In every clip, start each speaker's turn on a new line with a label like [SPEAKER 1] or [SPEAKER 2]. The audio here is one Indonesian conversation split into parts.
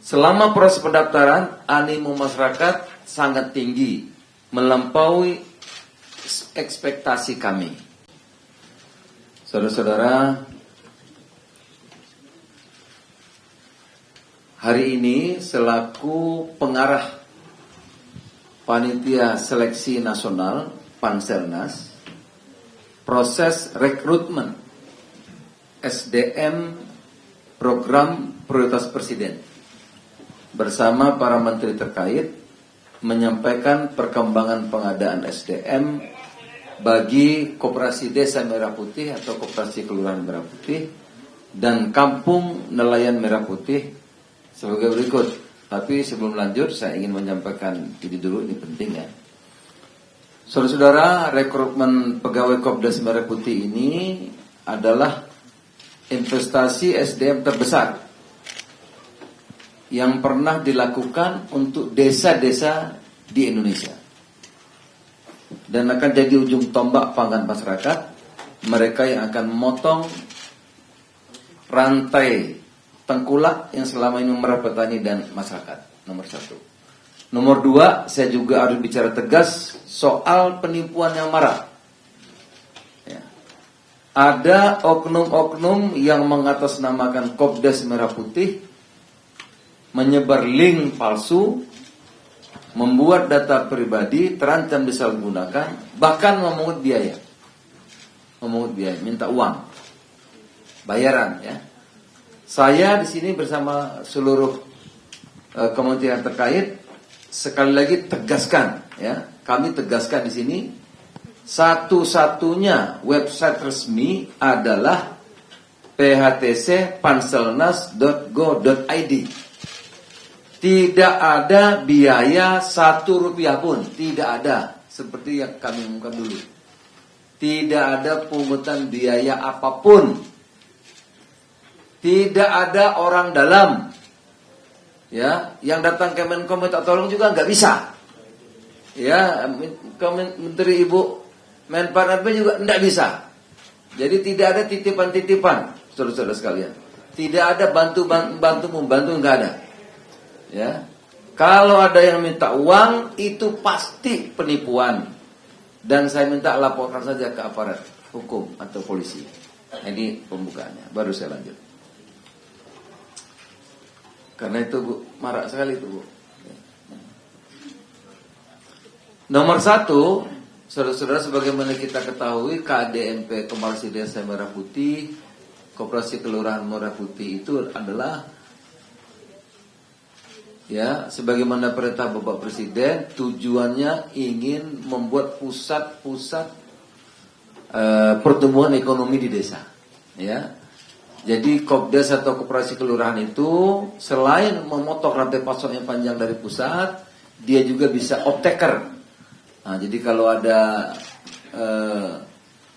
[SPEAKER 1] Selama proses pendaftaran, animo masyarakat sangat tinggi, melampaui ekspektasi kami. Saudara-saudara, hari ini selaku pengarah Panitia Seleksi Nasional Panselnas, proses rekrutmen SDM program prioritas Presiden bersama para menteri terkait menyampaikan perkembangan pengadaan SDM bagi Koperasi Desa Merah Putih atau Koperasi Kelurahan Merah Putih dan Kampung Nelayan Merah Putih sebagai berikut. Tapi sebelum lanjut saya ingin menyampaikan ini dulu, ini penting ya. Saudara-saudara, rekrutmen pegawai Kopdes Merah Putih ini adalah investasi SDM terbesar yang pernah dilakukan untuk desa-desa di Indonesia. Dan akan jadi ujung tombak pangan masyarakat, mereka yang akan memotong rantai tengkulak yang selama ini memerah petani dan masyarakat. Nomor satu. Nomor dua, saya juga harus bicara tegas soal penipuan yang marak. Ya. Ada oknum-oknum yang mengatasnamakan Kopdes Merah Putih, menyebar link palsu, membuat data pribadi terancam disalahgunakan, bahkan memungut biaya. Minta uang, bayaran ya. Saya di sini bersama seluruh kementerian terkait sekali lagi tegaskan ya, kami tegaskan di sini satu-satunya website resmi adalah phtcpanselnas.go.id. Tidak ada biaya Rp1 pun, tidak ada, seperti yang kami umumkan dulu. Tidak ada pungutan biaya apapun. Tidak ada orang dalam ya yang datang ke Menkom minta tolong juga nggak bisa. Ya, Menteri Ibu Menpan RB juga nggak bisa. Jadi tidak ada titipan-titipan, saudara-saudara sekalian. Tidak ada membantu nggak ada. Ya, kalau ada yang minta uang itu pasti penipuan. Dan saya minta laporkan saja ke aparat hukum atau polisi. Ini pembukaannya. Baru saya lanjut. Karena itu Bu, marak sekali itu Bu. Nomor satu, saudara-saudara, sebagaimana kita ketahui KDMP Koperasi Desa Merah Putih, Koperasi Kelurahan Merah Putih itu adalah ya, sebagaimana perintah Bapak Presiden, tujuannya ingin membuat pusat-pusat pertumbuhan ekonomi di desa. Ya. Jadi Kopdes atau Koperasi Kelurahan itu selain memotong rantai pasok yang panjang dari pusat, dia juga bisa off-taker. Nah, jadi kalau ada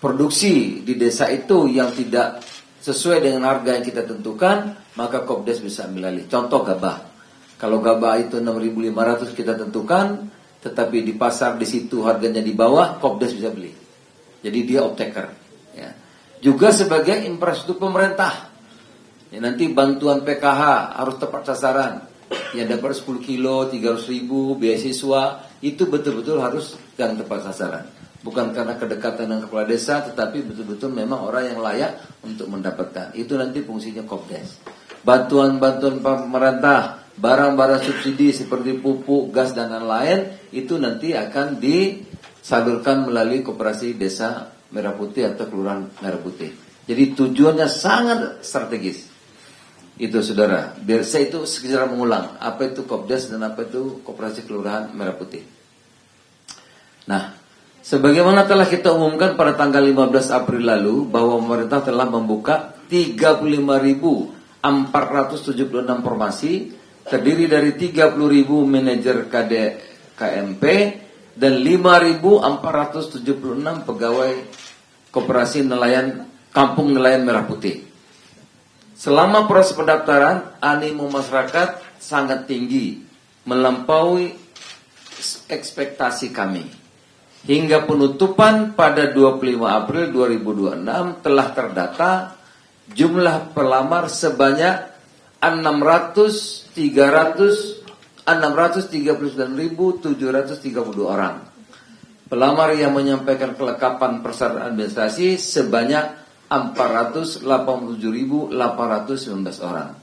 [SPEAKER 1] produksi di desa itu yang tidak sesuai dengan harga yang kita tentukan, maka Kopdes bisa ambil alih. Contoh gabah. Kalau gabah itu 6.500 kita tentukan, tetapi di pasar di situ harganya di bawah, Kopdes bisa beli. Jadi dia off-taker. Ya. Juga sebagai infrastruktur pemerintah. Ya, nanti bantuan PKH harus tepat sasaran. Yang dapat 10 kilo, 300.000, beasiswa, itu betul-betul harus yang tepat sasaran. Bukan karena kedekatan dengan kepala desa, tetapi betul-betul memang orang yang layak untuk mendapatkan. Itu nanti fungsinya Kopdes. Bantuan-bantuan pemerintah, barang-barang subsidi seperti pupuk, gas, dan lain-lain, itu nanti akan disalurkan melalui Koperasi Desa Merah Putih atau Kelurahan Merah Putih. Jadi tujuannya sangat strategis. Itu saudara. Biar saya itu sekedar mengulang apa itu Kopdes dan apa itu Koperasi Kelurahan Merah Putih. Nah, sebagaimana telah kita umumkan pada tanggal 15 April lalu bahwa pemerintah telah membuka 35.476 formasi terdiri dari 30.000 manajer KMP dan 5.476 pegawai Koperasi Nelayan Kampung Nelayan Merah Putih. Selama proses pendaftaran, animo masyarakat sangat tinggi, melampaui ekspektasi kami. Hingga penutupan pada 25 April 2026 telah terdata jumlah pelamar sebanyak 600 639.732 orang. Pelamar yang menyampaikan kelengkapan persyaratan administrasi sebanyak 487.819 orang.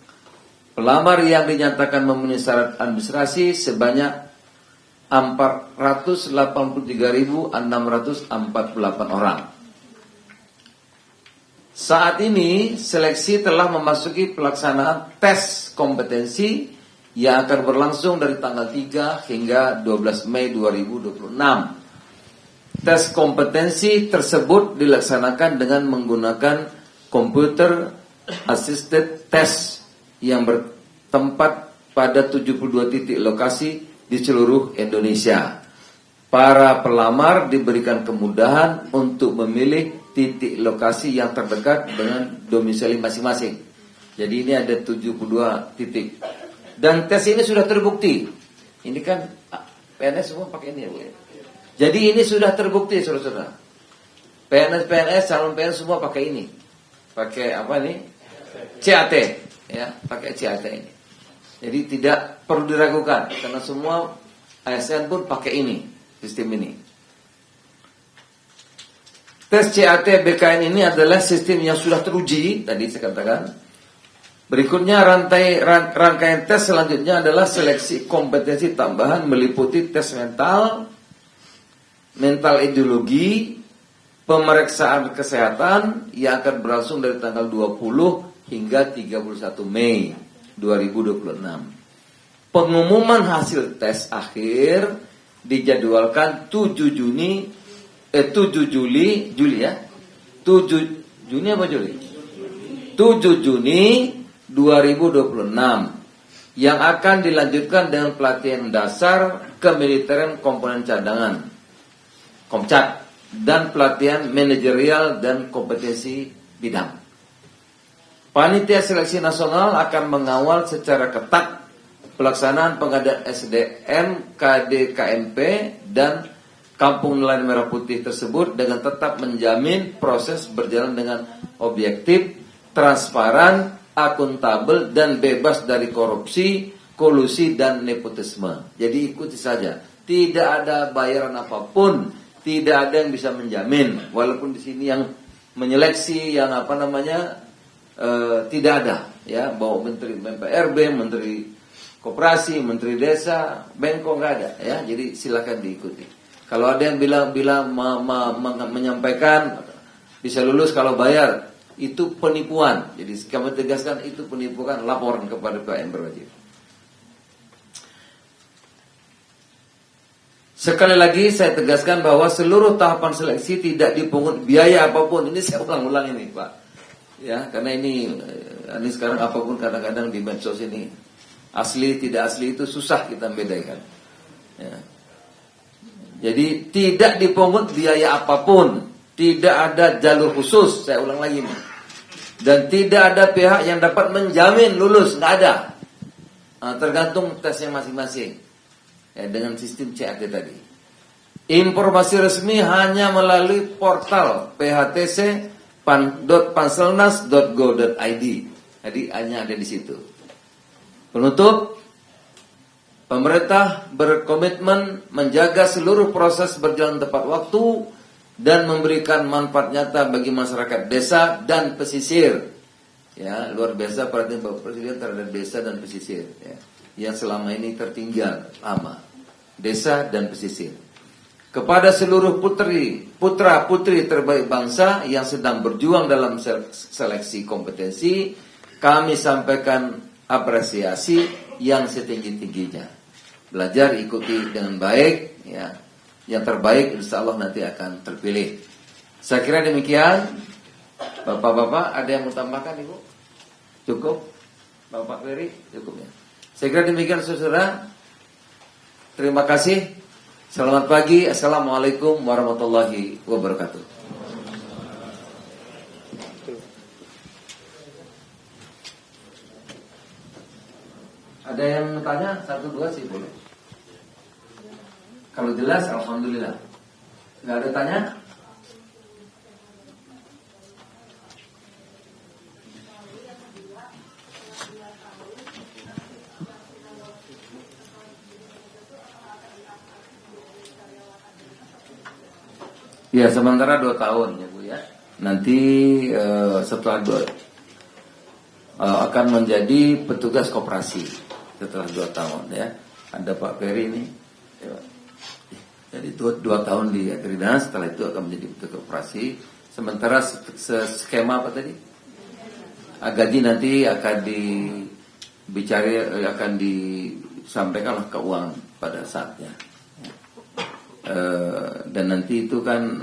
[SPEAKER 1] Pelamar yang dinyatakan memenuhi syarat administrasi sebanyak 483.648 orang. Saat ini seleksi telah memasuki pelaksanaan tes kompetensi yang akan berlangsung dari tanggal 3 hingga 12 Mei 2026. Tes kompetensi tersebut dilaksanakan dengan menggunakan computer assisted test yang bertempat pada 72 titik lokasi di seluruh Indonesia. Para pelamar diberikan kemudahan untuk memilih titik lokasi yang terdekat dengan domisili masing-masing. Jadi ini ada 72 titik. Dan tes ini sudah terbukti. Ini kan PNS semua pakai ini ya Bu ya. Jadi ini sudah terbukti saudara-saudara. PNS, calon PNS semua pakai ini. Pakai apa nih? CAT. Ya, pakai CAT ini. Jadi tidak perlu diragukan. Karena semua ASN pun pakai ini. Sistem ini. Tes CAT BKN ini adalah sistem yang sudah teruji. Tadi saya katakan. Berikutnya rangkaian tes selanjutnya adalah seleksi kompetensi tambahan meliputi tes mental ideologi, pemeriksaan kesehatan yang akan berlangsung dari tanggal 20 hingga 31 Mei 2026. Pengumuman hasil tes akhir dijadwalkan 7 Juli ya. 7 Juni apa Juli? 7 Juni 2026 yang akan dilanjutkan dengan pelatihan dasar kemiliteran komponen cadangan Komcat dan pelatihan manajerial dan kompetensi bidang. Panitia Seleksi Nasional akan mengawal secara ketat pelaksanaan pengadaan SDM KDKMP dan Kampung Nelayan Merah Putih tersebut dengan tetap menjamin proses berjalan dengan objektif, transparan, akuntabel dan bebas dari korupsi, kolusi dan nepotisme. Jadi ikuti saja. Tidak ada bayaran apapun. Tidak ada yang bisa menjamin, walaupun di sini yang menyeleksi, yang tidak ada, ya, bawa menteri PRB, menteri koperasi, menteri desa, Menko nggak ada, ya. Jadi silakan diikuti. Kalau ada yang menyampaikan bisa lulus kalau bayar, itu penipuan. Jadi kami tegaskan itu penipuan, laporan kepada Pak yang berwajib. Sekali lagi saya tegaskan bahwa seluruh tahapan seleksi tidak dipungut biaya apapun. Ini saya ulang-ulang ini Pak. Ya, karena ini sekarang apapun kadang-kadang di medsos ini asli tidak asli itu susah kita bedakan. Ya. Jadi tidak dipungut biaya apapun, tidak ada jalur khusus. Saya ulang lagi nih. Dan tidak ada pihak yang dapat menjamin lulus, nggak ada. Tergantung tesnya masing-masing. Ya, dengan sistem CAT tadi. Informasi resmi hanya melalui portal phtc.panselnas.go.id. Jadi hanya ada di situ. Penutup, pemerintah berkomitmen menjaga seluruh proses berjalan tepat waktu dan memberikan manfaat nyata bagi masyarakat desa dan pesisir. Ya, luar biasa perhatian Bapak Presiden terhadap desa dan pesisir. Ya, yang selama ini tertinggal lama. Desa dan pesisir. Kepada seluruh putra-putri terbaik bangsa yang sedang berjuang dalam seleksi kompetensi, kami sampaikan apresiasi yang setinggi-tingginya. Belajar ikuti dengan baik, ya. Yang terbaik insya Allah nanti akan terpilih. Saya kira demikian. Bapak-bapak ada yang mau tambahkan Ibu? Cukup? Bapak Ferry? Cukup ya. Saya kira demikian saudara. Terima kasih. Selamat pagi. Assalamualaikum warahmatullahi wabarakatuh. Ada yang tanya? 1, 2 sih boleh. Kalau jelas, alhamdulillah. Nggak ada tanya? Ya, sementara 2 tahun ya Bu ya. Nanti setelah akan menjadi petugas koperasi setelah 2 tahun ya. Ada Pak Ferry ini. Ya, jadi 2 tahun di Agrinas, setelah itu akan menjadi petugas koperasi. Sementara skema apa tadi? Gaji nanti akan akan disampaikan keuangan pada saatnya. Dan nanti itu kan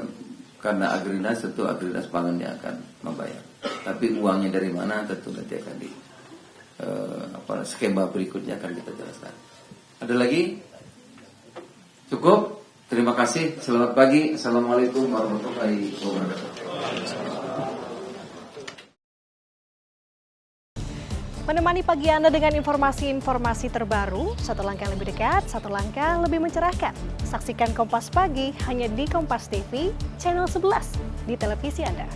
[SPEAKER 1] karena Agrinas, tentu Agrinas Pangan yang akan membayar. Tapi uangnya dari mana tentu nanti akan skema berikutnya akan kita jelaskan. Ada lagi? Cukup? Terima kasih. Selamat pagi. Assalamualaikum warahmatullahi wabarakatuh.
[SPEAKER 2] Menemani pagi Anda dengan informasi-informasi terbaru, satu langkah lebih dekat, satu langkah lebih mencerahkan. Saksikan Kompas Pagi hanya di Kompas TV, channel 11 di televisi Anda.